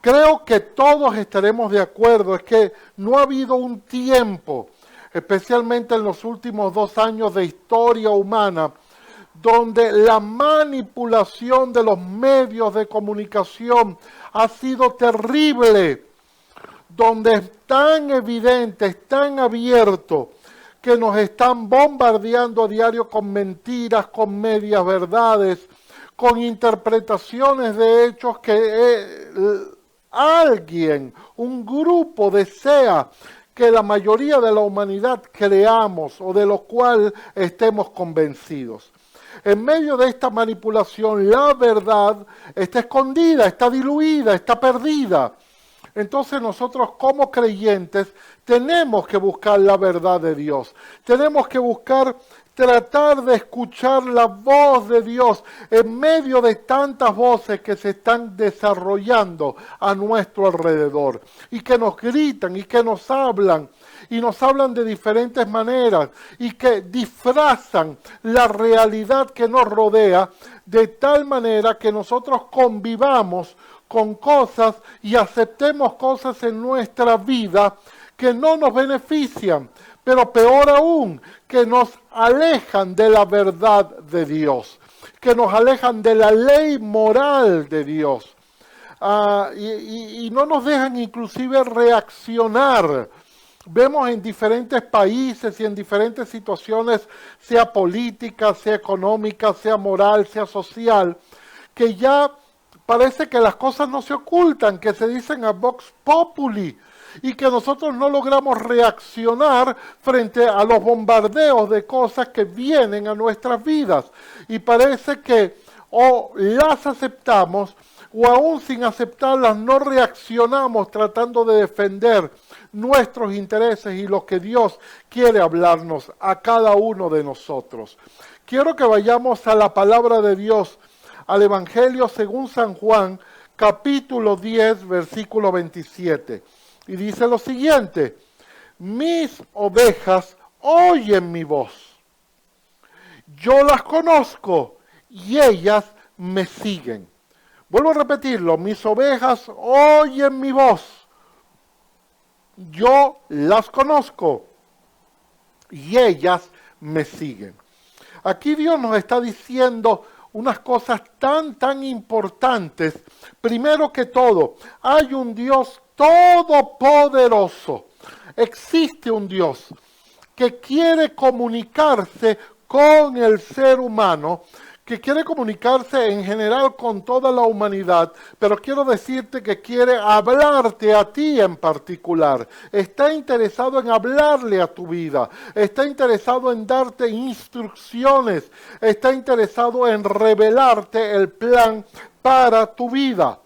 Creo que todos estaremos de acuerdo, es que no ha habido un tiempo, especialmente en los últimos 2 años de historia humana, donde la manipulación de los medios de comunicación ha sido terrible, donde es tan evidente, es tan abierto, que nos están bombardeando a diario con mentiras, con medias verdades, con interpretaciones de hechos que alguien, un grupo desea que la mayoría de la humanidad creamos o de lo cual estemos convencidos. En medio de esta manipulación, la verdad está escondida, está diluida, está perdida. Entonces nosotros como creyentes tenemos que buscar la verdad de Dios. Tenemos que tratar de escuchar la voz de Dios en medio de tantas voces que se están desarrollando a nuestro alrededor y que nos gritan y que nos hablan y nos hablan de diferentes maneras y que disfrazan la realidad que nos rodea de tal manera que nosotros convivamos con cosas y aceptemos cosas en nuestra vida que no nos benefician, pero peor aún, que nos alejan de la verdad de Dios, que nos alejan de la ley moral de Dios, y no nos dejan inclusive reaccionar. Vemos en diferentes países y en diferentes situaciones, sea política, sea económica, sea moral, sea social, que ya parece que las cosas no se ocultan, que se dicen a vox populi, y que nosotros no logramos reaccionar frente a los bombardeos de cosas que vienen a nuestras vidas. Y parece que o las aceptamos o aún sin aceptarlas no reaccionamos tratando de defender nuestros intereses y lo que Dios quiere hablarnos a cada uno de nosotros. Quiero que vayamos a la palabra de Dios, al Evangelio según San Juan, capítulo 10, versículo 27. Y dice lo siguiente: mis ovejas oyen mi voz. Yo las conozco y ellas me siguen. Vuelvo a repetirlo: mis ovejas oyen mi voz. Yo las conozco y ellas me siguen. Aquí Dios nos está diciendo unas cosas tan importantes. Primero que todo, hay un Dios todopoderoso. Existe un Dios que quiere comunicarse con el ser humano, que quiere comunicarse en general con toda la humanidad, pero quiero decirte que quiere hablarte a ti en particular. Está interesado en hablarle a tu vida, está interesado en darte instrucciones, está interesado en revelarte el plan para tu vida.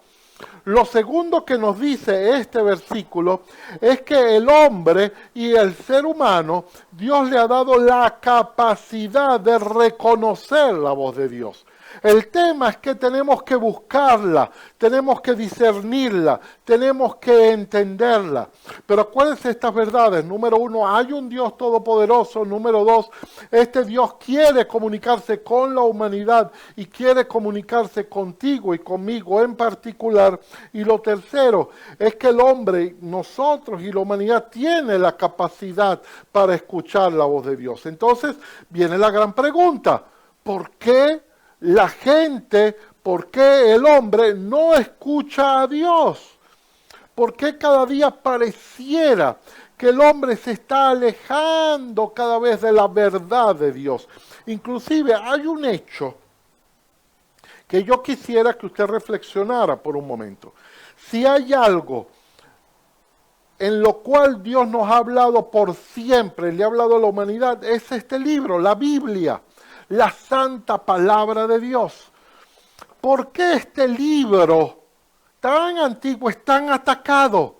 Lo segundo que nos dice este versículo es que el hombre y el ser humano, Dios le ha dado la capacidad de reconocer la voz de Dios. El tema es que tenemos que buscarla, tenemos que discernirla, tenemos que entenderla. Pero acuérdense estas verdades. Número 1, hay un Dios todopoderoso. Número 2, este Dios quiere comunicarse con la humanidad y quiere comunicarse contigo y conmigo en particular. Y lo tercero es que el hombre, nosotros y la humanidad tiene la capacidad para escuchar la voz de Dios. Entonces viene la gran pregunta: ¿por qué la gente, por qué el hombre no escucha a Dios? ¿Por qué cada día pareciera que el hombre se está alejando cada vez de la verdad de Dios? Inclusive hay un hecho que yo quisiera que usted reflexionara por un momento. Si hay algo en lo cual Dios nos ha hablado por siempre, le ha hablado a la humanidad, es este libro, la Biblia, la santa palabra de Dios. ¿Por qué este libro tan antiguo es tan atacado?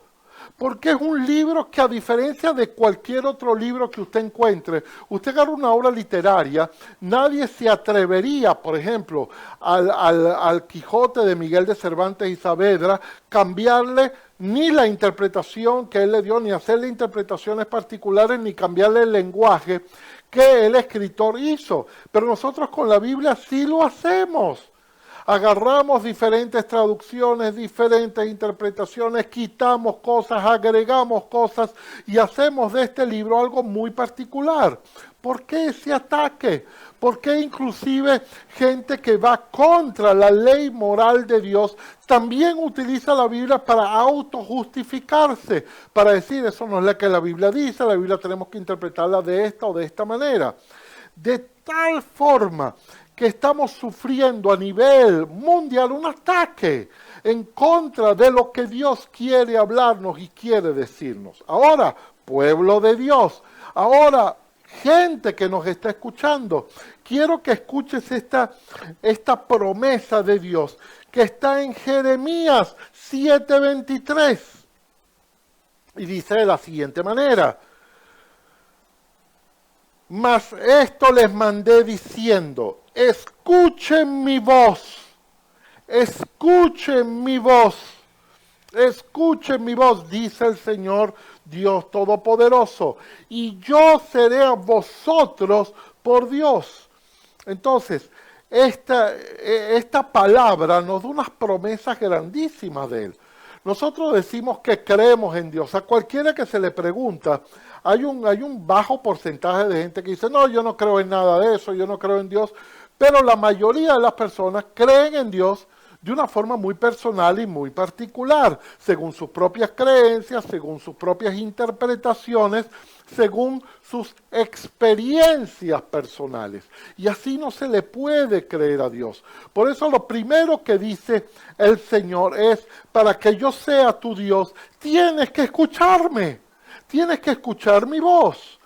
Porque es un libro que, a diferencia de cualquier otro libro que usted encuentre, usted agarra una obra literaria, nadie se atrevería, por ejemplo, al Quijote de Miguel de Cervantes y Saavedra, cambiarle ni la interpretación que él le dio, ni hacerle interpretaciones particulares, ni cambiarle el lenguaje que el escritor hizo. Pero nosotros con la Biblia sí lo hacemos. Agarramos diferentes traducciones, diferentes interpretaciones, quitamos cosas, agregamos cosas y hacemos de este libro algo muy particular. ¿Por qué ese ataque? ¿Por qué inclusive gente que va contra la ley moral de Dios también utiliza la Biblia para autojustificarse? Para decir, eso no es lo que la Biblia dice, la Biblia tenemos que interpretarla de esta o de esta manera. De tal forma que estamos sufriendo a nivel mundial un ataque en contra de lo que Dios quiere hablarnos y quiere decirnos. Ahora, pueblo de Dios, ahora gente que nos está escuchando, quiero que escuches esta promesa de Dios que está en Jeremías 7:23 y dice de la siguiente manera: mas esto les mandé diciendo, escuchen mi voz, escuchen mi voz, escuchen mi voz, dice el Señor Dios Todopoderoso, y yo seré a vosotros por Dios. Entonces, esta palabra nos da unas promesas grandísimas de Él. Nosotros decimos que creemos en Dios. A cualquiera que se le pregunta, hay un bajo porcentaje de gente que dice, no, yo no creo en nada de eso, yo no creo en Dios. Pero la mayoría de las personas creen en Dios de una forma muy personal y muy particular, según sus propias creencias, según sus propias interpretaciones, según sus experiencias personales. Y así no se le puede creer a Dios. Por eso lo primero que dice el Señor es, para que yo sea tu Dios, tienes que escucharme, tienes que escuchar mi voz.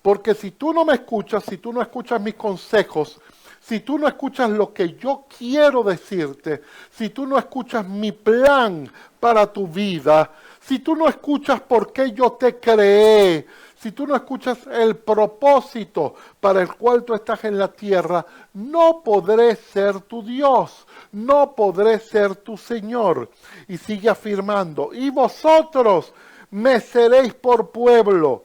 Porque si tú no me escuchas, si tú no escuchas mis consejos, si tú no escuchas lo que yo quiero decirte, si tú no escuchas mi plan para tu vida, si tú no escuchas por qué yo te creé, si tú no escuchas el propósito para el cual tú estás en la tierra, no podré ser tu Dios, no podré ser tu Señor. Y sigue afirmando, y vosotros me seréis por pueblo.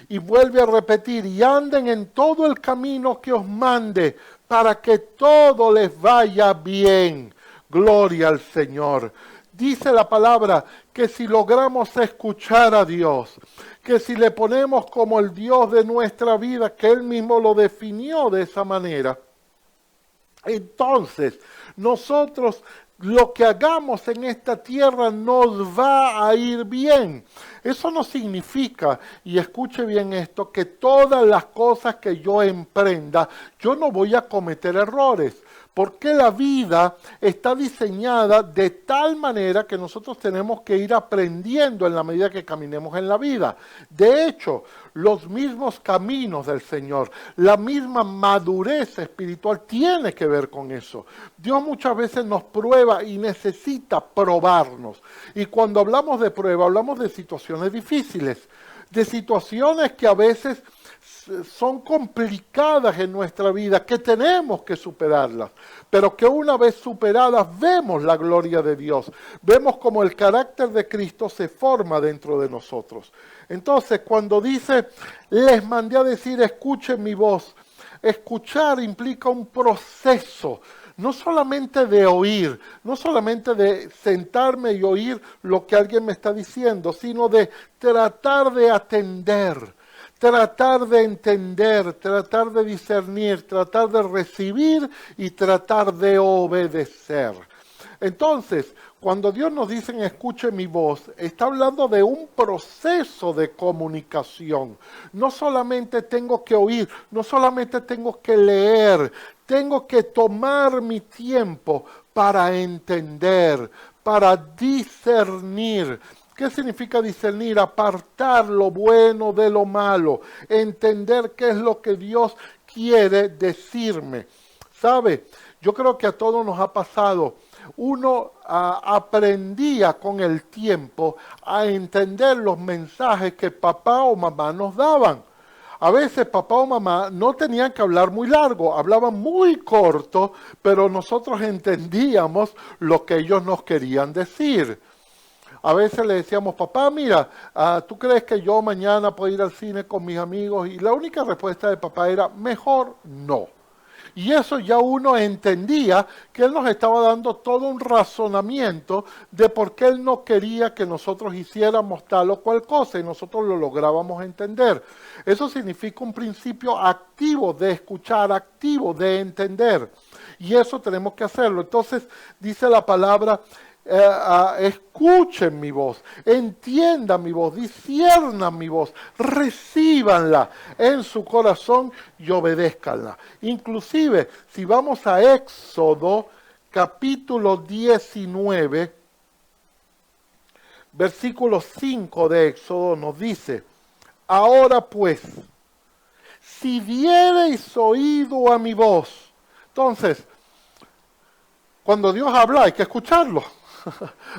Y vuelve a repetir, y anden en todo el camino que os mande, para que todo les vaya bien. Gloria al Señor. Dice la palabra que si logramos escuchar a Dios, que si le ponemos como el Dios de nuestra vida, que Él mismo lo definió de esa manera, entonces nosotros lo que hagamos en esta tierra nos va a ir bien. Eso no significa, y escuche bien esto, que todas las cosas que yo emprenda, yo no voy a cometer errores. Porque la vida está diseñada de tal manera que nosotros tenemos que ir aprendiendo en la medida que caminemos en la vida. De hecho, los mismos caminos del Señor, la misma madurez espiritual tiene que ver con eso. Dios muchas veces nos prueba y necesita probarnos. Y cuando hablamos de prueba, hablamos de situaciones difíciles, de situaciones que a veces son complicadas en nuestra vida, que tenemos que superarlas, pero que una vez superadas vemos la gloria de Dios, vemos como el carácter de Cristo se forma dentro de nosotros. Entonces, cuando dice, les mandé a decir, escuchen mi voz, escuchar implica un proceso, no solamente de oír, no solamente de sentarme y oír lo que alguien me está diciendo, sino de tratar de atender, tratar de entender, tratar de discernir, tratar de recibir y tratar de obedecer. Entonces, cuando Dios nos dice escuche mi voz, está hablando de un proceso de comunicación. No solamente tengo que oír, no solamente tengo que leer, tengo que tomar mi tiempo para entender, para discernir. ¿Qué significa discernir? Apartar lo bueno de lo malo, entender qué es lo que Dios quiere decirme. ¿Sabe? Yo creo que a todos nos ha pasado. Uno aprendía con el tiempo a entender los mensajes que papá o mamá nos daban. A veces papá o mamá no tenían que hablar muy largo, hablaban muy corto, pero nosotros entendíamos lo que ellos nos querían decir. A veces le decíamos, papá, mira, ¿tú crees que yo mañana puedo ir al cine con mis amigos? Y la única respuesta de papá era, mejor no. Y eso ya uno entendía que Él nos estaba dando todo un razonamiento de por qué Él no quería que nosotros hiciéramos tal o cual cosa y nosotros lo lográbamos entender. Eso significa un principio activo de escuchar, activo de entender. Y eso tenemos que hacerlo. Entonces dice la palabra, escuchen mi voz, entiendan mi voz, disciernan mi voz, recíbanla en su corazón y obedézcanla. Inclusive, si vamos a Éxodo, capítulo 19, versículo 5 de Éxodo nos dice, ahora pues, si diereis oído a mi voz. Entonces, cuando Dios habla hay que escucharlo.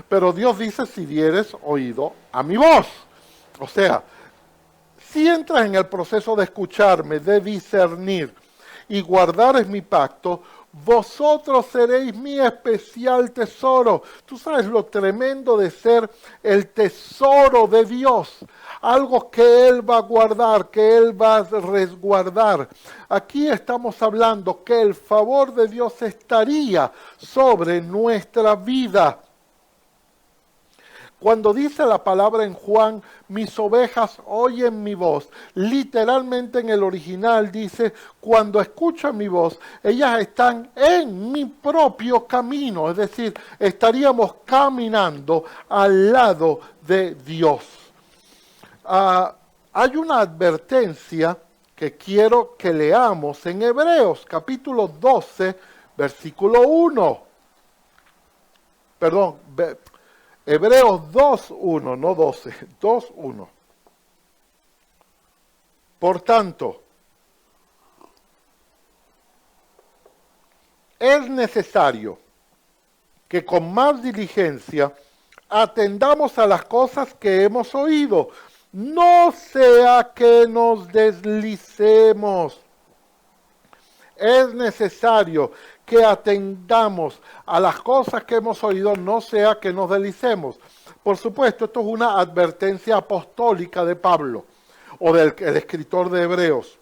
Pero Dios dice, si dieres oído a mi voz. O sea, si entras en el proceso de escucharme, de discernir y guardares mi pacto, vosotros seréis mi especial tesoro. Tú sabes lo tremendo de ser el tesoro de Dios. Algo que Él va a guardar, que Él va a resguardar. Aquí estamos hablando que el favor de Dios estaría sobre nuestra vida. Cuando dice la palabra en Juan, mis ovejas oyen mi voz, literalmente en el original dice, cuando escuchan mi voz, ellas están en mi propio camino, es decir, estaríamos caminando al lado de Dios. Hay una advertencia que quiero que leamos en Hebreos, capítulo 12, versículo 1. Perdón, Hebreos 2.1, no 12, 2.1. Por tanto, es necesario que con más diligencia atendamos a las cosas que hemos oído, no sea que nos deslicemos. Es necesario que atendamos a las cosas que hemos oído, no sea que nos deslicemos. Por supuesto, esto es una advertencia apostólica de Pablo, o del escritor de Hebreos.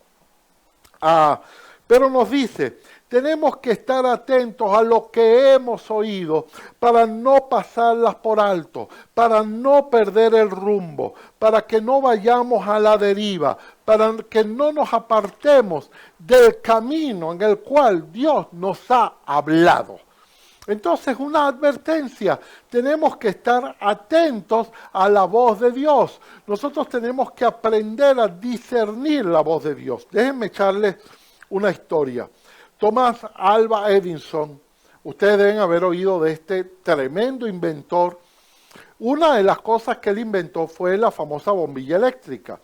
Pero nos dice, tenemos que estar atentos a lo que hemos oído para no pasarlas por alto, para no perder el rumbo, para que no vayamos a la deriva, para que no nos apartemos del camino en el cual Dios nos ha hablado. Entonces, una advertencia, tenemos que estar atentos a la voz de Dios. Nosotros tenemos que aprender a discernir la voz de Dios. Déjenme echarles una historia. Thomas Alva Edison, ustedes deben haber oído de este tremendo inventor. Una de las cosas que él inventó fue la famosa bombilla eléctrica.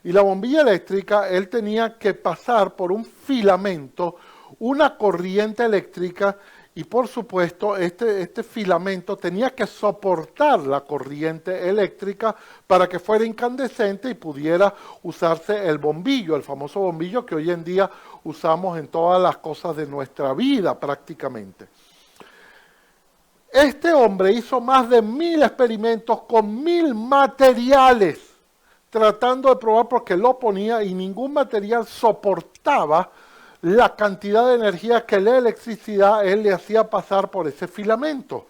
Y la bombilla eléctrica, él tenía que pasar por un filamento, una corriente eléctrica, y por supuesto este filamento tenía que soportar la corriente eléctrica para que fuera incandescente y pudiera usarse el bombillo, el famoso bombillo que hoy en día usamos en todas las cosas de nuestra vida prácticamente. Este hombre hizo más de 1000 experimentos con 1000 materiales, tratando de probar porque lo ponía y ningún material soportaba la cantidad de energía que la electricidad él le hacía pasar por ese filamento.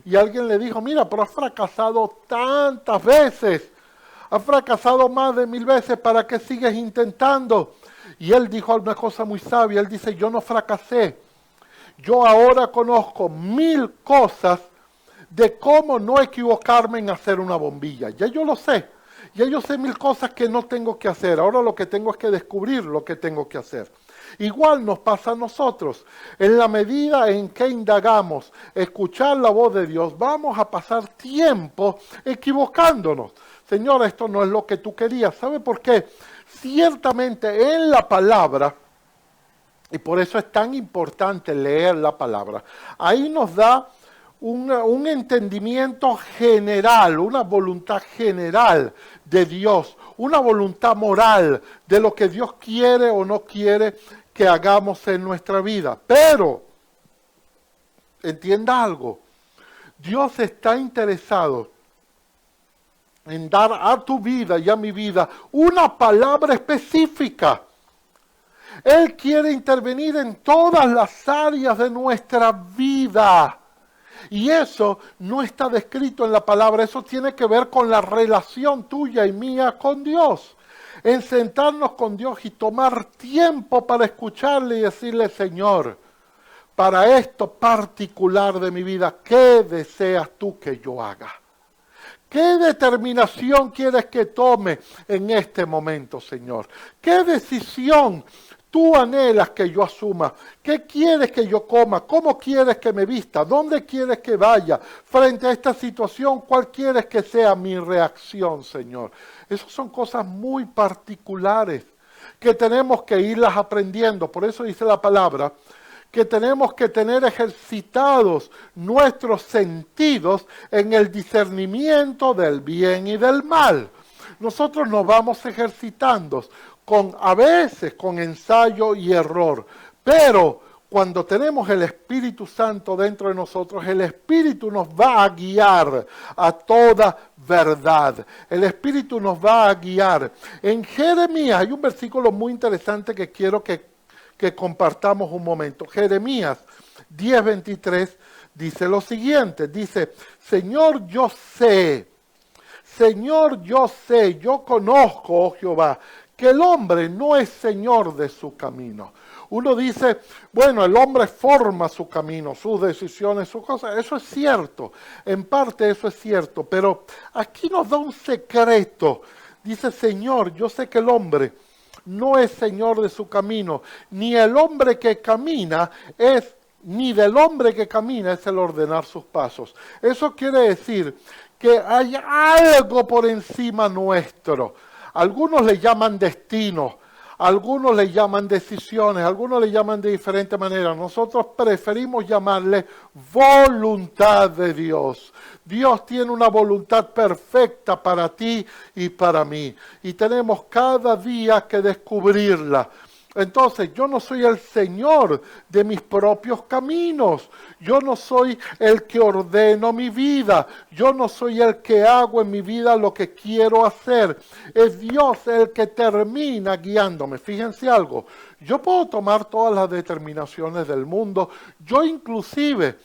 Y alguien le dijo, mira, pero has fracasado tantas veces, has fracasado más de 1000 veces, ¿para qué sigues intentando? Y él dijo una cosa muy sabia, él dice, yo no fracasé, yo ahora conozco 1000 cosas de cómo no equivocarme en hacer una bombilla, ya yo lo sé. Ya yo sé 1000 cosas que no tengo que hacer, ahora lo que tengo es que descubrir lo que tengo que hacer. Igual nos pasa a nosotros. En la medida en que indagamos escuchar la voz de Dios, vamos a pasar tiempo equivocándonos. Señor, esto no es lo que tú querías. ¿Sabe por qué? Ciertamente en la palabra, y por eso es tan importante leer la palabra, ahí nos da un entendimiento general, una voluntad general de Dios, una voluntad moral de lo que Dios quiere o no quiere que hagamos en nuestra vida. Pero, entienda algo, Dios está interesado en dar a tu vida y a mi vida una palabra específica. Él quiere intervenir en todas las áreas de nuestra vida. Y eso no está descrito en la palabra, eso tiene que ver con la relación tuya y mía con Dios. En sentarnos con Dios y tomar tiempo para escucharle y decirle, Señor, para esto particular de mi vida, ¿qué deseas tú que yo haga? ¿Qué determinación quieres que tome en este momento, Señor? ¿Qué decisión tú anhelas que yo asuma? ¿Qué quieres que yo coma? ¿Cómo quieres que me vista? ¿Dónde quieres que vaya? Frente a esta situación, ¿cuál quieres que sea mi reacción, Señor? Esas son cosas muy particulares que tenemos que irlas aprendiendo. Por eso dice la palabra que tenemos que tener ejercitados nuestros sentidos en el discernimiento del bien y del mal. Nosotros nos vamos ejercitando a veces con ensayo y error, pero cuando tenemos el Espíritu Santo dentro de nosotros, el Espíritu nos va a guiar a toda verdad. El Espíritu nos va a guiar. En Jeremías hay un versículo muy interesante que quiero que compartamos un momento. Jeremías 10:23 dice lo siguiente, dice, Señor, yo sé, yo conozco, oh Jehová, que el hombre no es señor de su camino. Uno dice, bueno, el hombre forma su camino, sus decisiones, sus cosas. Eso es cierto, en parte eso es cierto, pero aquí nos da un secreto. Dice, Señor, yo sé que el hombre no es señor de su camino, ni el hombre que camina es, ni del hombre que camina es el ordenar sus pasos. Eso quiere decir que hay algo por encima nuestro. Algunos le llaman destino, algunos le llaman decisiones, algunos le llaman de diferente manera. Nosotros preferimos llamarle voluntad de Dios. Dios tiene una voluntad perfecta para ti y para mí. Y tenemos cada día que descubrirla. Entonces, yo no soy el Señor de mis propios caminos. Yo no soy el que ordeno mi vida. Yo no soy el que hago en mi vida lo que quiero hacer. Es Dios el que termina guiándome. Fíjense algo. Yo puedo tomar todas las determinaciones del mundo. Yo inclusive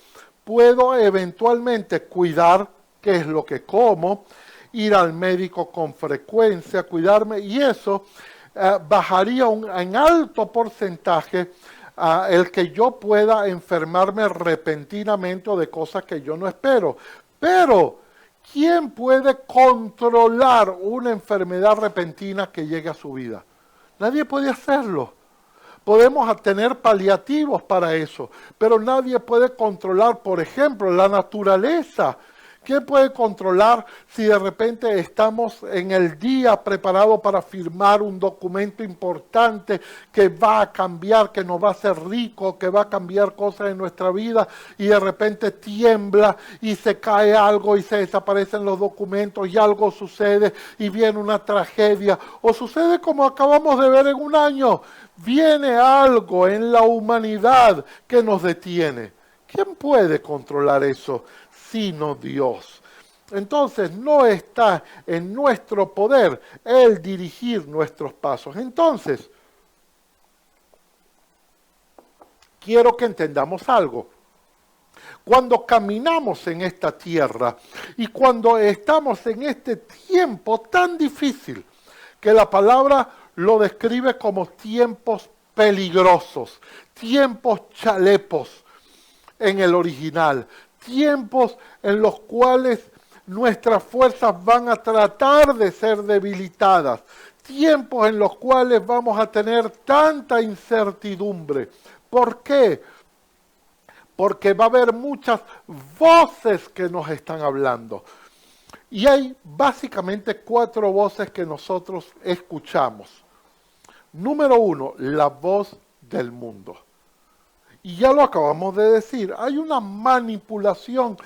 puedo eventualmente cuidar qué es lo que como, ir al médico con frecuencia, cuidarme, y eso bajaría en alto porcentaje el que yo pueda enfermarme repentinamente o de cosas que yo no espero. Pero, ¿quién puede controlar una enfermedad repentina que llegue a su vida? Nadie puede hacerlo. Podemos tener paliativos para eso, pero nadie puede controlar, por ejemplo, la naturaleza. ¿Quién puede controlar si de repente estamos en el día preparados para firmar un documento importante que va a cambiar, que nos va a hacer rico, que va a cambiar cosas en nuestra vida y de repente tiembla y se cae algo y se desaparecen los documentos y algo sucede y viene una tragedia? O sucede como acabamos de ver en un año, viene algo en la humanidad que nos detiene. ¿Quién puede controlar eso? Sino Dios. Entonces no está en nuestro poder el dirigir nuestros pasos. Entonces, quiero que entendamos algo. Cuando caminamos en esta tierra y cuando estamos en este tiempo tan difícil, que la palabra lo describe como tiempos peligrosos, tiempos chalepos en el original, tiempos en los cuales nuestras fuerzas van a tratar de ser debilitadas, tiempos en los cuales vamos a tener tanta incertidumbre. ¿Por qué? Porque va a haber muchas voces que nos están hablando. Y hay básicamente 4 voces que nosotros escuchamos. Número 1, la voz del mundo. Y ya lo acabamos de decir, hay una manipulación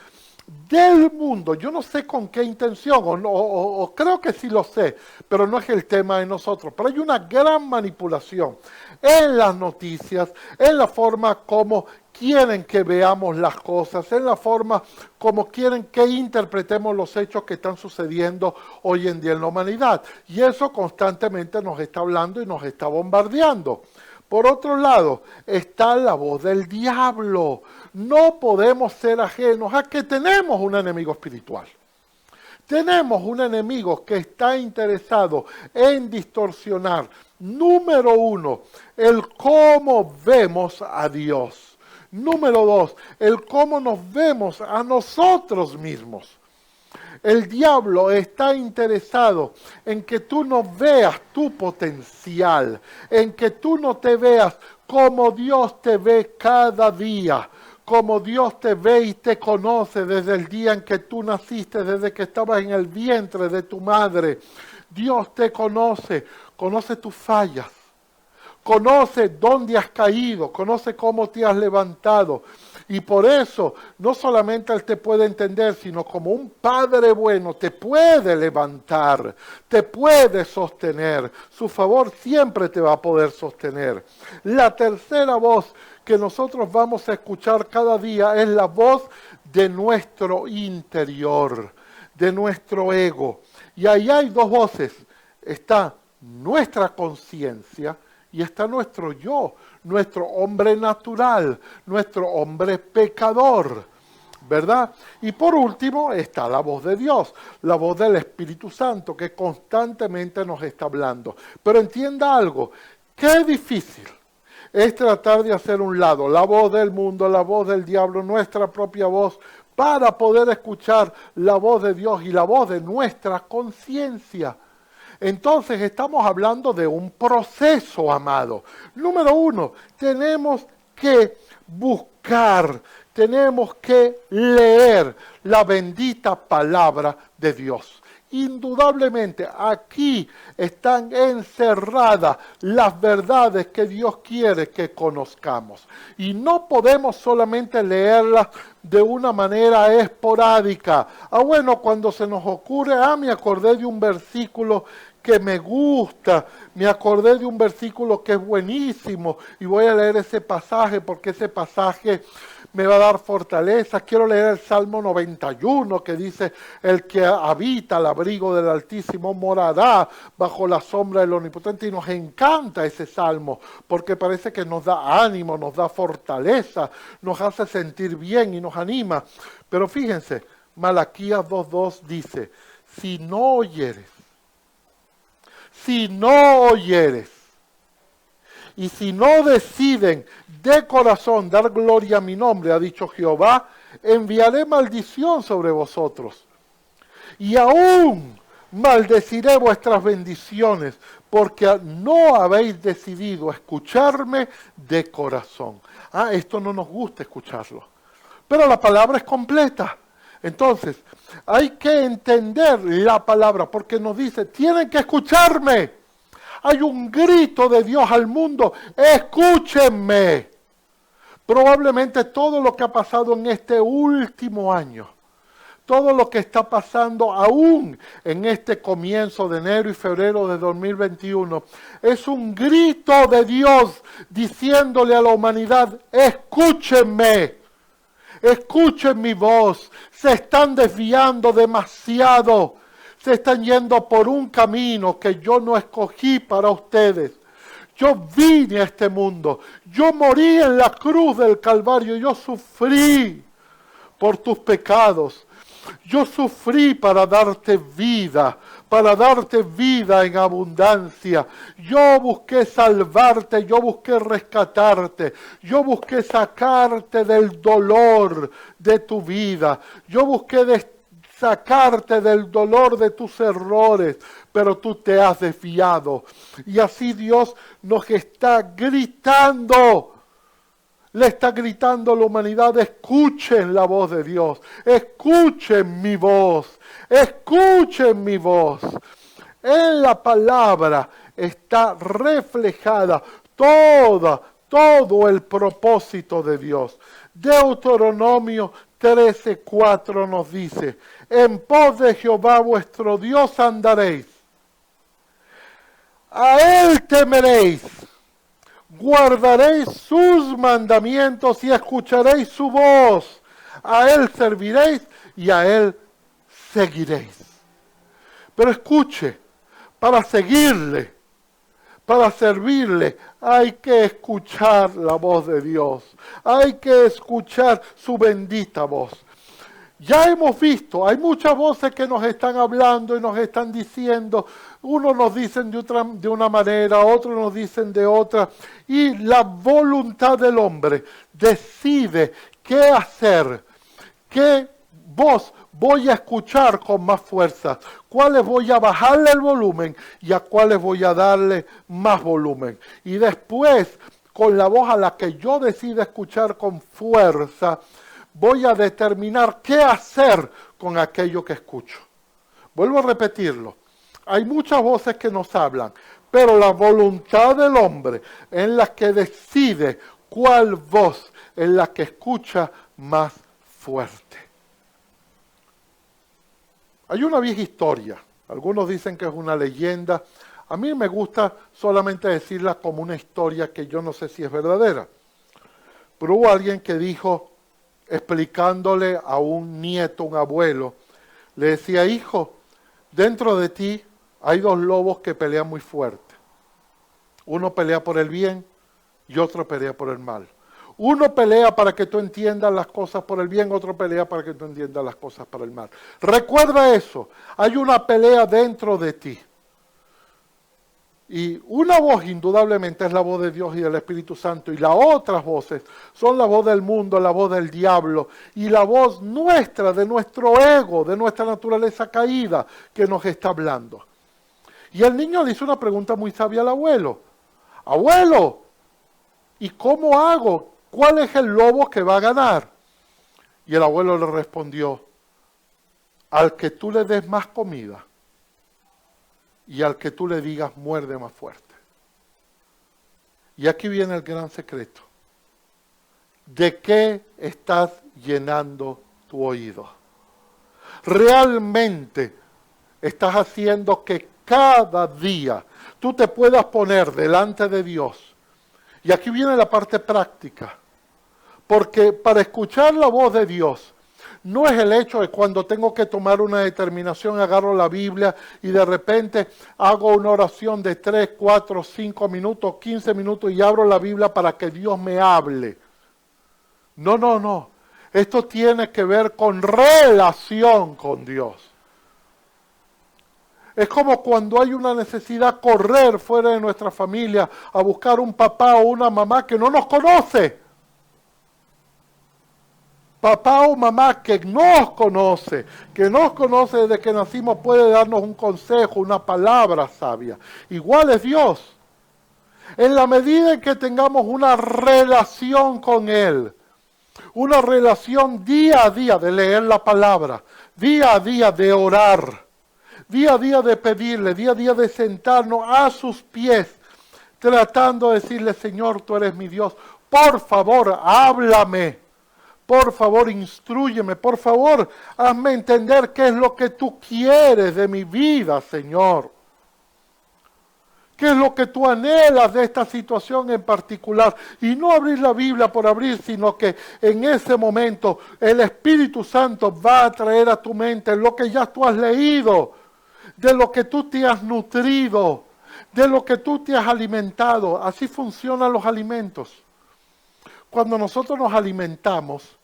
del mundo. Yo no sé con qué intención, o creo que sí lo sé, pero no es el tema de nosotros. Pero hay una gran manipulación en las noticias, en la forma como quieren que veamos las cosas, en la forma como quieren que interpretemos los hechos que están sucediendo hoy en día en la humanidad. Y eso constantemente nos está hablando y nos está bombardeando. Por otro lado, está la voz del diablo. No podemos ser ajenos a que tenemos un enemigo espiritual. Tenemos un enemigo que está interesado en distorsionar, número uno, el cómo vemos a Dios. Número dos, el cómo nos vemos a nosotros mismos. El diablo está interesado en que tú no veas tu potencial, en que tú no te veas como Dios te ve cada día, como Dios te ve y te conoce desde el día en que tú naciste, desde que estabas en el vientre de tu madre. Dios te conoce, conoce tus fallas, conoce dónde has caído, conoce cómo te has levantado. Y por eso, no solamente Él te puede entender, sino como un Padre bueno te puede levantar, te puede sostener. Su favor siempre te va a poder sostener. La tercera voz que nosotros vamos a escuchar cada día es la voz de nuestro interior, de nuestro ego. Y ahí hay dos voces. Está nuestra conciencia y está nuestro yo, nuestro hombre natural, nuestro hombre pecador, ¿verdad? Y por último está la voz de Dios, la voz del Espíritu Santo que constantemente nos está hablando. Pero entienda algo, qué difícil es tratar de hacer un lado la voz del mundo, la voz del diablo, nuestra propia voz, para poder escuchar la voz de Dios y la voz de nuestra conciencia. Entonces estamos hablando de un proceso, amado. Número uno, tenemos que buscar, tenemos que leer la bendita palabra de Dios. Indudablemente aquí están encerradas las verdades que Dios quiere que conozcamos. Y no podemos solamente leerlas de una manera esporádica. Bueno, cuando se nos ocurre, me acordé de un versículo que me gusta, me acordé de un versículo que es buenísimo y voy a leer ese pasaje porque ese pasaje me va a dar fortaleza. Quiero leer el Salmo 91 que dice, el que habita al abrigo del Altísimo morará bajo la sombra del Omnipotente, y nos encanta ese Salmo porque parece que nos da ánimo, nos da fortaleza, nos hace sentir bien y nos anima. Pero fíjense, Malaquías 2:2 dice, si no oyeres y si no deciden de corazón dar gloria a mi nombre, ha dicho Jehová, enviaré maldición sobre vosotros. Y aún maldeciré vuestras bendiciones, porque no habéis decidido escucharme de corazón. Esto no nos gusta escucharlo. Pero la palabra es completa. Entonces, hay que entender la palabra, porque nos dice, tienen que escucharme. Hay un grito de Dios al mundo, escúchenme. Probablemente todo lo que ha pasado en este último año, todo lo que está pasando aún en este comienzo de enero y febrero de 2021, es un grito de Dios diciéndole a la humanidad, escúchenme. Escuchen mi voz, se están desviando demasiado, se están yendo por un camino que yo no escogí para ustedes. Yo vine a este mundo, yo morí en la cruz del Calvario, yo sufrí por tus pecados. Yo sufrí para darte vida en abundancia. Yo busqué salvarte, yo busqué rescatarte, yo busqué sacarte del dolor de tu vida. Yo busqué sacarte del dolor de tus errores, pero tú te has desviado. Y así Dios nos está gritando. Le está gritando a la humanidad, escuchen la voz de Dios, escuchen mi voz, escuchen mi voz. En la palabra está reflejada todo el propósito de Dios. Deuteronomio 13:4 nos dice, en pos de Jehová vuestro Dios andaréis, a Él temeréis, guardaréis sus mandamientos y escucharéis su voz. A Él serviréis y a Él seguiréis. Pero escuche, para seguirle, para servirle, hay que escuchar la voz de Dios. Hay que escuchar su bendita voz. Ya hemos visto, hay muchas voces que nos están hablando y nos están diciendo, unos nos dicen de una manera, otros nos dicen de otra, y la voluntad del hombre decide qué hacer, qué voz voy a escuchar con más fuerza, cuáles voy a bajarle el volumen y a cuáles voy a darle más volumen. Y después, con la voz a la que yo decida escuchar con fuerza, voy a determinar qué hacer con aquello que escucho. Vuelvo a repetirlo. Hay muchas voces que nos hablan, pero la voluntad del hombre es la que decide cuál voz es la que escucha más fuerte. Hay una vieja historia. Algunos dicen que es una leyenda. A mí me gusta solamente decirla como una historia que yo no sé si es verdadera. Pero hubo alguien que dijo, explicándole a un nieto, un abuelo, le decía, hijo, dentro de ti hay dos lobos que pelean muy fuerte. Uno pelea por el bien y otro pelea por el mal. Uno pelea para que tú entiendas las cosas por el bien, otro pelea para que tú entiendas las cosas por el mal. Recuerda eso, hay una pelea dentro de ti. Y una voz indudablemente es la voz de Dios y del Espíritu Santo, y las otras voces son la voz del mundo, la voz del diablo, y la voz nuestra, de nuestro ego, de nuestra naturaleza caída, que nos está hablando. Y el niño le hizo una pregunta muy sabia al abuelo. Abuelo, ¿y cómo hago? ¿Cuál es el lobo que va a ganar? Y el abuelo le respondió, al que tú le des más comida y al que tú le digas muerde más fuerte. Y aquí viene el gran secreto. ¿De qué estás llenando tu oído? ¿Realmente estás haciendo que cada día tú te puedas poner delante de Dios? Y aquí viene la parte práctica, porque para escuchar la voz de Dios, no es el hecho de cuando tengo que tomar una determinación, agarro la Biblia y de repente hago una oración de 3, 4, 5 minutos, 15 minutos y abro la Biblia para que Dios me hable. No. Esto tiene que ver con relación con Dios. Es como cuando hay una necesidad correr fuera de nuestra familia a buscar un papá o una mamá que no nos conoce. Papá o mamá que nos conoce desde que nacimos, puede darnos un consejo, una palabra sabia. Igual es Dios. En la medida en que tengamos una relación con Él, una relación día a día de leer la palabra, día a día de orar, día a día de pedirle, día a día de sentarnos a sus pies, tratando de decirle, Señor, tú eres mi Dios, por favor, háblame. Por favor, instrúyeme, por favor, hazme entender qué es lo que tú quieres de mi vida, Señor. ¿Qué es lo que tú anhelas de esta situación en particular? Y no abrir la Biblia por abrir, sino que en ese momento el Espíritu Santo va a traer a tu mente lo que ya tú has leído, de lo que tú te has nutrido, de lo que tú te has alimentado. Así funcionan los alimentos. Cuando nosotros nos alimentamos,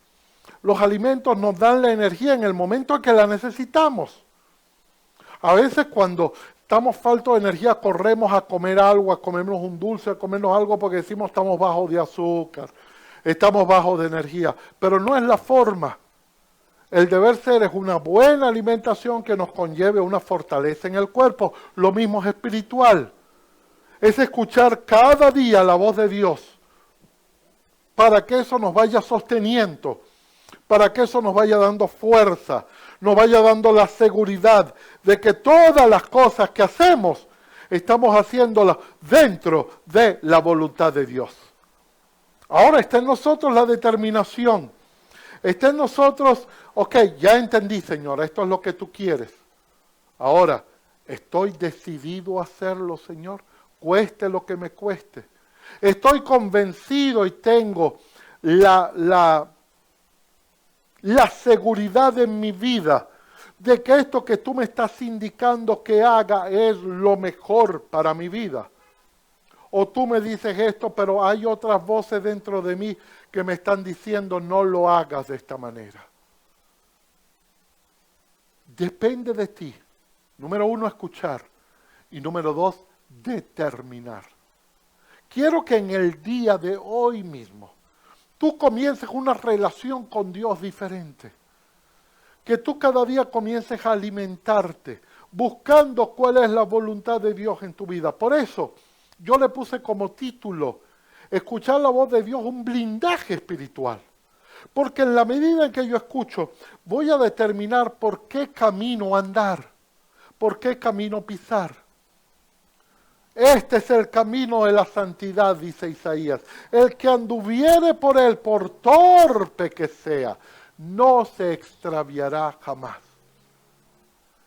los alimentos nos dan la energía en el momento en que la necesitamos. A veces cuando estamos faltos de energía, corremos a comer algo, a comernos un dulce, a comernos algo porque decimos estamos bajos de azúcar, estamos bajos de energía. Pero no es la forma. El deber ser es una buena alimentación que nos conlleve una fortaleza en el cuerpo. Lo mismo es espiritual. Es escuchar cada día la voz de Dios para que eso nos vaya sosteniendo, para que eso nos vaya dando fuerza, nos vaya dando la seguridad de que todas las cosas que hacemos, estamos haciéndolas dentro de la voluntad de Dios. Ahora está en nosotros la determinación. Está en nosotros, ok, ya entendí, Señor, esto es lo que tú quieres. Ahora, estoy decidido a hacerlo, Señor, cueste lo que me cueste. Estoy convencido y tengo la seguridad en mi vida de que esto que tú me estás indicando que haga es lo mejor para mi vida. o tú me dices esto, pero hay otras voces dentro de mí que me están diciendo no lo hagas de esta manera. Depende de ti. Número 1, escuchar. Y número 2, determinar. Quiero que en el día de hoy mismo tú comiences una relación con Dios diferente. Que tú cada día comiences a alimentarte, buscando cuál es la voluntad de Dios en tu vida. Por eso yo le puse como título, escuchar la voz de Dios, un blindaje espiritual. Porque en la medida en que yo escucho, voy a determinar por qué camino andar, por qué camino pisar. Este es el camino de la santidad, dice Isaías. El que anduviere por él, por torpe que sea, no se extraviará jamás.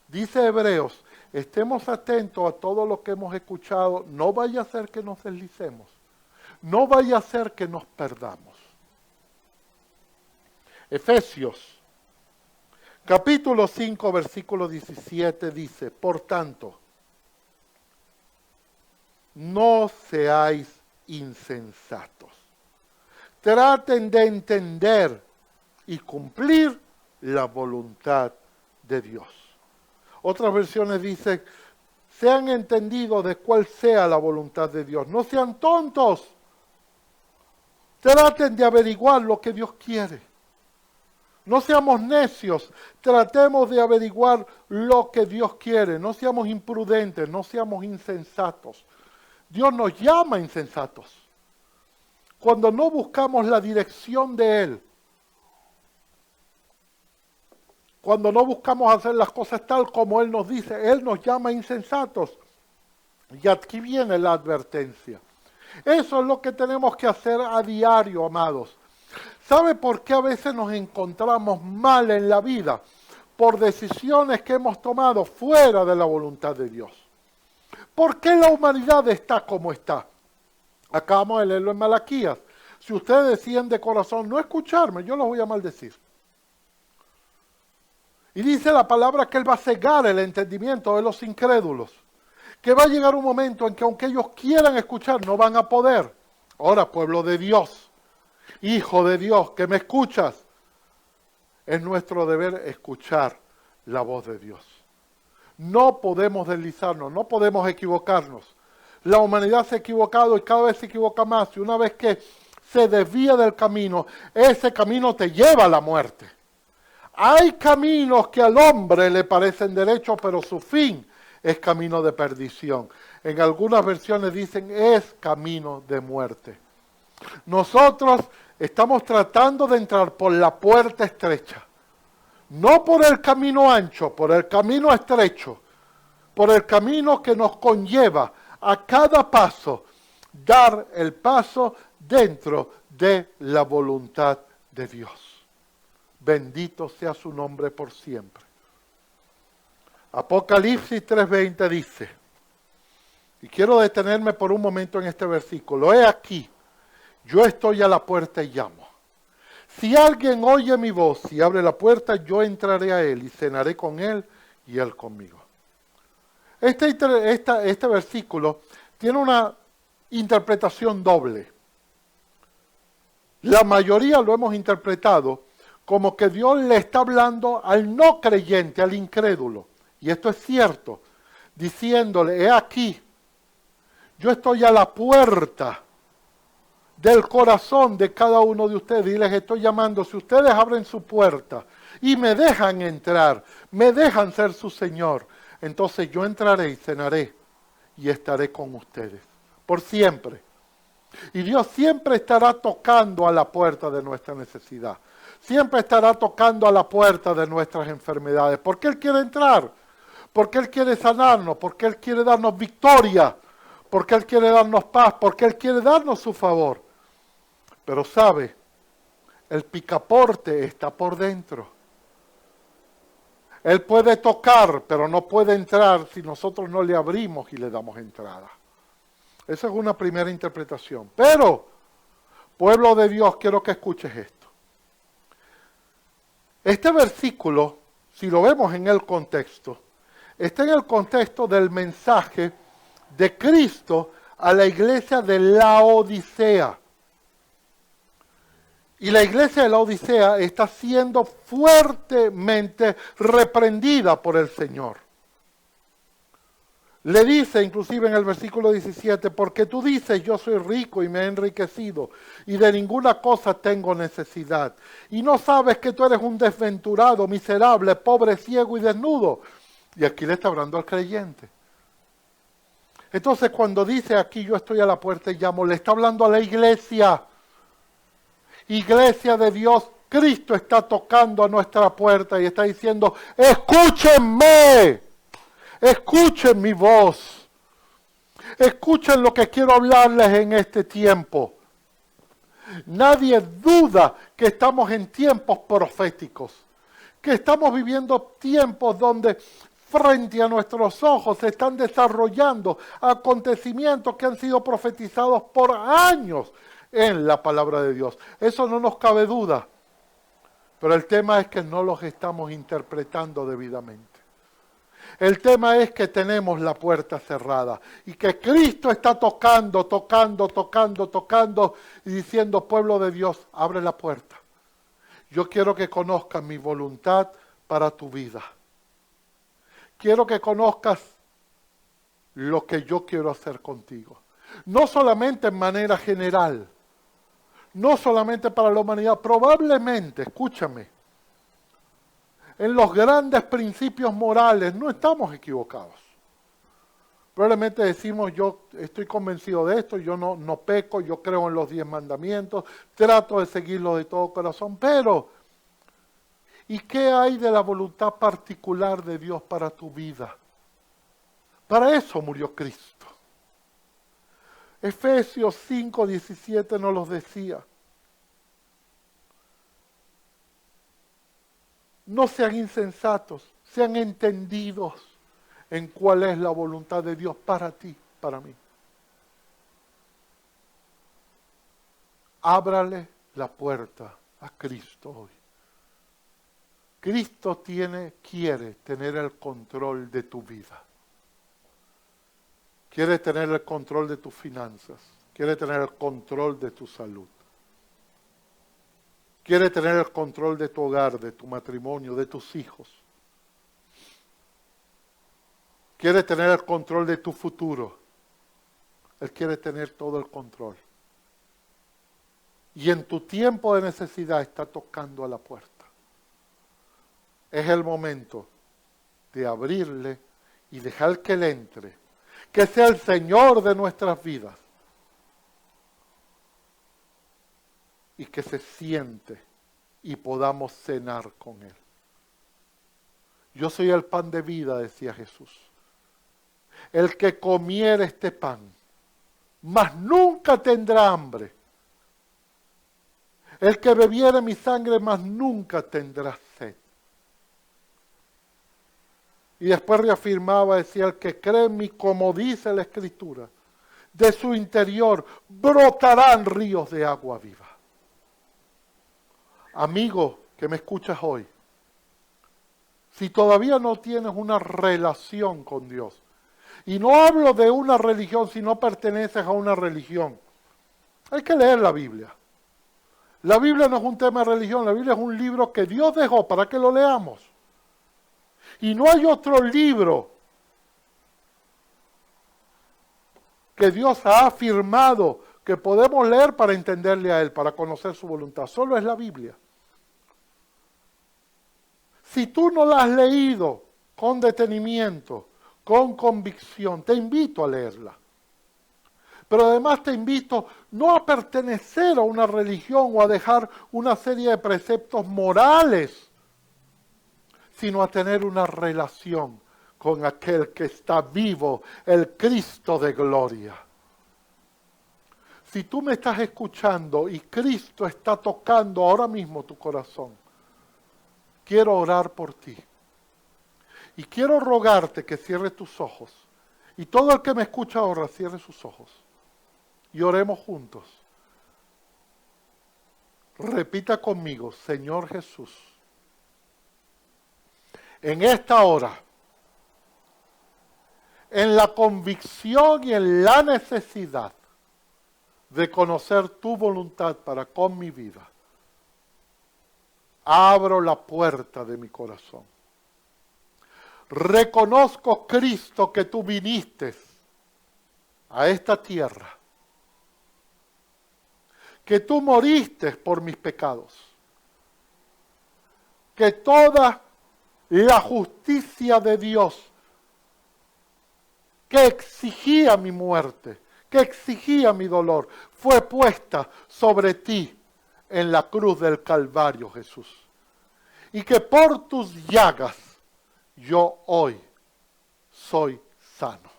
Dice Hebreos, estemos atentos a todo lo que hemos escuchado, no vaya a ser que nos deslicemos, no vaya a ser que nos perdamos. Efesios, capítulo 5, versículo 17 dice, por tanto, no seáis insensatos. Traten de entender y cumplir la voluntad de Dios. Otras versiones dicen, sean entendidos de cuál sea la voluntad de Dios. No sean tontos. Traten de averiguar lo que Dios quiere. No seamos necios, tratemos de averiguar lo que Dios quiere. No seamos imprudentes, no seamos insensatos. Dios nos llama insensatos. Cuando no buscamos la dirección de Él, cuando no buscamos hacer las cosas tal como Él nos dice, Él nos llama insensatos. Y aquí viene la advertencia. Eso es lo que tenemos que hacer a diario, amados. ¿Sabe por qué a veces nos encontramos mal en la vida? Por decisiones que hemos tomado fuera de la voluntad de Dios. ¿Por qué la humanidad está como está? Acabamos de leerlo en Malaquías. Si ustedes deciden de corazón no escucharme, yo los voy a maldecir. Y dice la palabra que Él va a cegar el entendimiento de los incrédulos. Que va a llegar un momento en que aunque ellos quieran escuchar, no van a poder. Ahora, pueblo de Dios, hijo de Dios, que me escuchas, es nuestro deber escuchar la voz de Dios. No podemos deslizarnos, no podemos equivocarnos. La humanidad se ha equivocado y cada vez se equivoca más. Y una vez que se desvía del camino, ese camino te lleva a la muerte. Hay caminos que al hombre le parecen derechos, pero su fin es camino de perdición. En algunas versiones dicen es camino de muerte. Nosotros estamos tratando de entrar por la puerta estrecha. No por el camino ancho, por el camino estrecho, por el camino que nos conlleva a cada paso, dar el paso dentro de la voluntad de Dios. Bendito sea su nombre por siempre. Apocalipsis 3:20 dice, y quiero detenerme por un momento en este versículo, he aquí, yo estoy a la puerta y llamo. Si alguien oye mi voz y abre la puerta, yo entraré a él y cenaré con él y él conmigo. Este versículo tiene una interpretación doble. La mayoría lo hemos interpretado como que Dios le está hablando al no creyente, al incrédulo. Y esto es cierto, diciéndole, he aquí, yo estoy a la puerta del corazón de cada uno de ustedes y les estoy llamando. Si ustedes abren su puerta y me dejan entrar, me dejan ser su Señor, entonces yo entraré y cenaré y estaré con ustedes por siempre. Y Dios siempre estará tocando a la puerta de nuestra necesidad. Siempre estará tocando a la puerta de nuestras enfermedades. Porque Él quiere entrar, porque Él quiere sanarnos, porque Él quiere darnos victoria, porque Él quiere darnos paz, porque Él quiere darnos su favor. Pero sabe, el picaporte está por dentro. Él puede tocar, pero no puede entrar si nosotros no le abrimos y le damos entrada. Esa es una primera interpretación. Pero, pueblo de Dios, quiero que escuches esto. Este versículo, si lo vemos en el contexto, está en el contexto del mensaje de Cristo a la iglesia de Laodicea. Y la iglesia de Laodicea está siendo fuertemente reprendida por el Señor. Le dice inclusive en el versículo 17, porque tú dices, yo soy rico y me he enriquecido, y de ninguna cosa tengo necesidad. Y no sabes que tú eres un desventurado, miserable, pobre, ciego y desnudo. Y aquí le está hablando al creyente. Entonces cuando dice aquí, yo estoy a la puerta y llamo, le está hablando a la iglesia. Iglesia de Dios, Cristo está tocando a nuestra puerta y está diciendo, escúchenme. Escuchen mi voz. Escuchen lo que quiero hablarles en este tiempo. Nadie duda que estamos en tiempos proféticos, que estamos viviendo tiempos donde frente a nuestros ojos se están desarrollando acontecimientos que han sido profetizados por años en la palabra de Dios. Eso no nos cabe duda. Pero el tema es que no los estamos interpretando debidamente. El tema es que tenemos la puerta cerrada y que Cristo está tocando y diciendo, pueblo de Dios, abre la puerta. Yo quiero que conozcas mi voluntad para tu vida. Quiero que conozcas lo que yo quiero hacer contigo. No solamente en manera general, no solamente para la humanidad, probablemente, escúchame, en los grandes principios morales no estamos equivocados. Probablemente decimos, yo estoy convencido de esto, yo no peco, yo creo en los 10 mandamientos, trato de seguirlos de todo corazón, pero ¿y qué hay de la voluntad particular de Dios para tu vida? Para eso murió Cristo. Efesios 5:17 nos los decía. No sean insensatos, sean entendidos en cuál es la voluntad de Dios para ti, para mí. Ábrale la puerta a Cristo hoy. Cristo quiere tener el control de tu vida. Quiere tener el control de tus finanzas. Quiere tener el control de tu salud. Quiere tener el control de tu hogar, de tu matrimonio, de tus hijos. Quiere tener el control de tu futuro. Él quiere tener todo el control. Y en tu tiempo de necesidad está tocando a la puerta. Es el momento de abrirle y dejar que Él entre. Que sea el Señor de nuestras vidas. Y que se siente y podamos cenar con Él. Yo soy el pan de vida, decía Jesús. El que comiere este pan, mas nunca tendrá hambre. El que bebiere mi sangre, mas nunca tendrá sed. Y después reafirmaba, decía, el que cree en mí, como dice la Escritura, de su interior brotarán ríos de agua viva. Amigo que me escuchas hoy, si todavía no tienes una relación con Dios, y no hablo de una religión si no perteneces a una religión, hay que leer la Biblia. La Biblia no es un tema de religión, la Biblia es un libro que Dios dejó para que lo leamos. Y no hay otro libro que Dios ha afirmado que podemos leer para entenderle a Él, para conocer su voluntad. Solo es la Biblia. Si tú no la has leído con detenimiento, con convicción, te invito a leerla. Pero además te invito no a pertenecer a una religión o a dejar una serie de preceptos morales, sino a tener una relación con aquel que está vivo, el Cristo de gloria. Si tú me estás escuchando y Cristo está tocando ahora mismo tu corazón, quiero orar por ti. Y quiero rogarte que cierres tus ojos. Y todo el que me escucha ahora, cierre sus ojos. Y oremos juntos. Repita conmigo, Señor Jesús, en esta hora en la convicción y en la necesidad de conocer tu voluntad para con mi vida, abro la puerta de mi corazón. Reconozco, Cristo, que tú viniste a esta tierra, que tú moriste por mis pecados, que toda la justicia de Dios que exigía mi muerte, que exigía mi dolor, fue puesta sobre ti en la cruz del Calvario, Jesús. Y que por tus llagas yo hoy soy sano.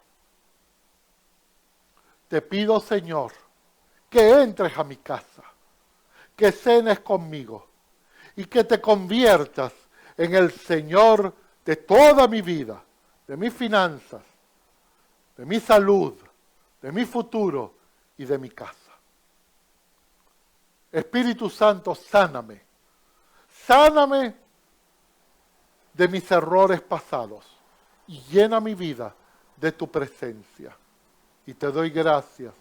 Te pido, Señor, que entres a mi casa, que cenes conmigo y que te conviertas en el Señor de toda mi vida, de mis finanzas, de mi salud, de mi futuro y de mi casa. Espíritu Santo, sáname. Sáname de mis errores pasados y llena mi vida de tu presencia. Y te doy gracias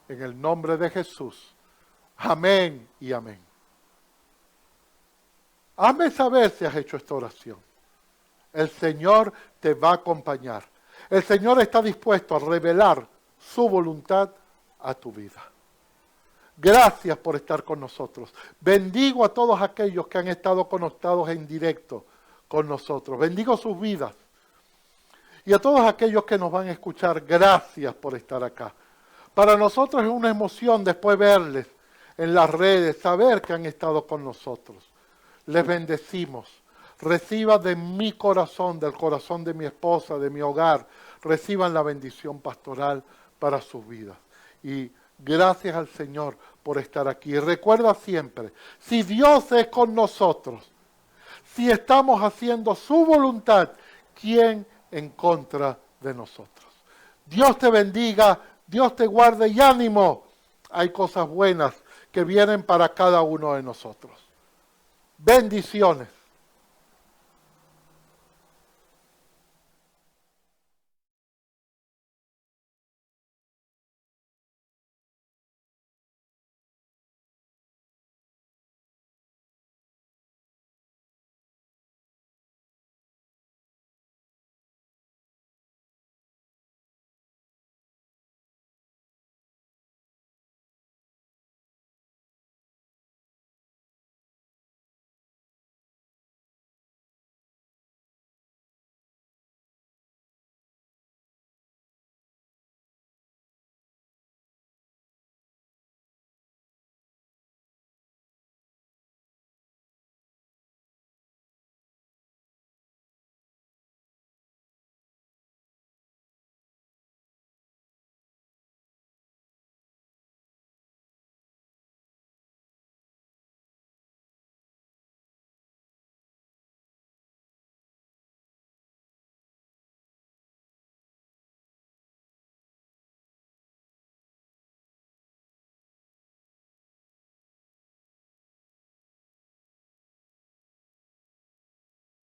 en el nombre de Jesús. Amén y amén. Hazme saber si has hecho esta oración. El Señor te va a acompañar. El Señor está dispuesto a revelar su voluntad a tu vida. Gracias por estar con nosotros. Bendigo a todos aquellos que han estado conectados en directo con nosotros. Bendigo sus vidas. Y a todos aquellos que nos van a escuchar, gracias por estar acá. Para nosotros es una emoción después verles en las redes, saber que han estado con nosotros. Les bendecimos. Reciban de mi corazón, del corazón de mi esposa, de mi hogar, reciban la bendición pastoral para sus vidas. Y gracias al Señor por estar aquí. Y recuerda siempre, si Dios es con nosotros, si estamos haciendo su voluntad, ¿quién en contra de nosotros? Dios te bendiga, Dios te guarde y ánimo. Hay cosas buenas que vienen para cada uno de nosotros. Bendiciones.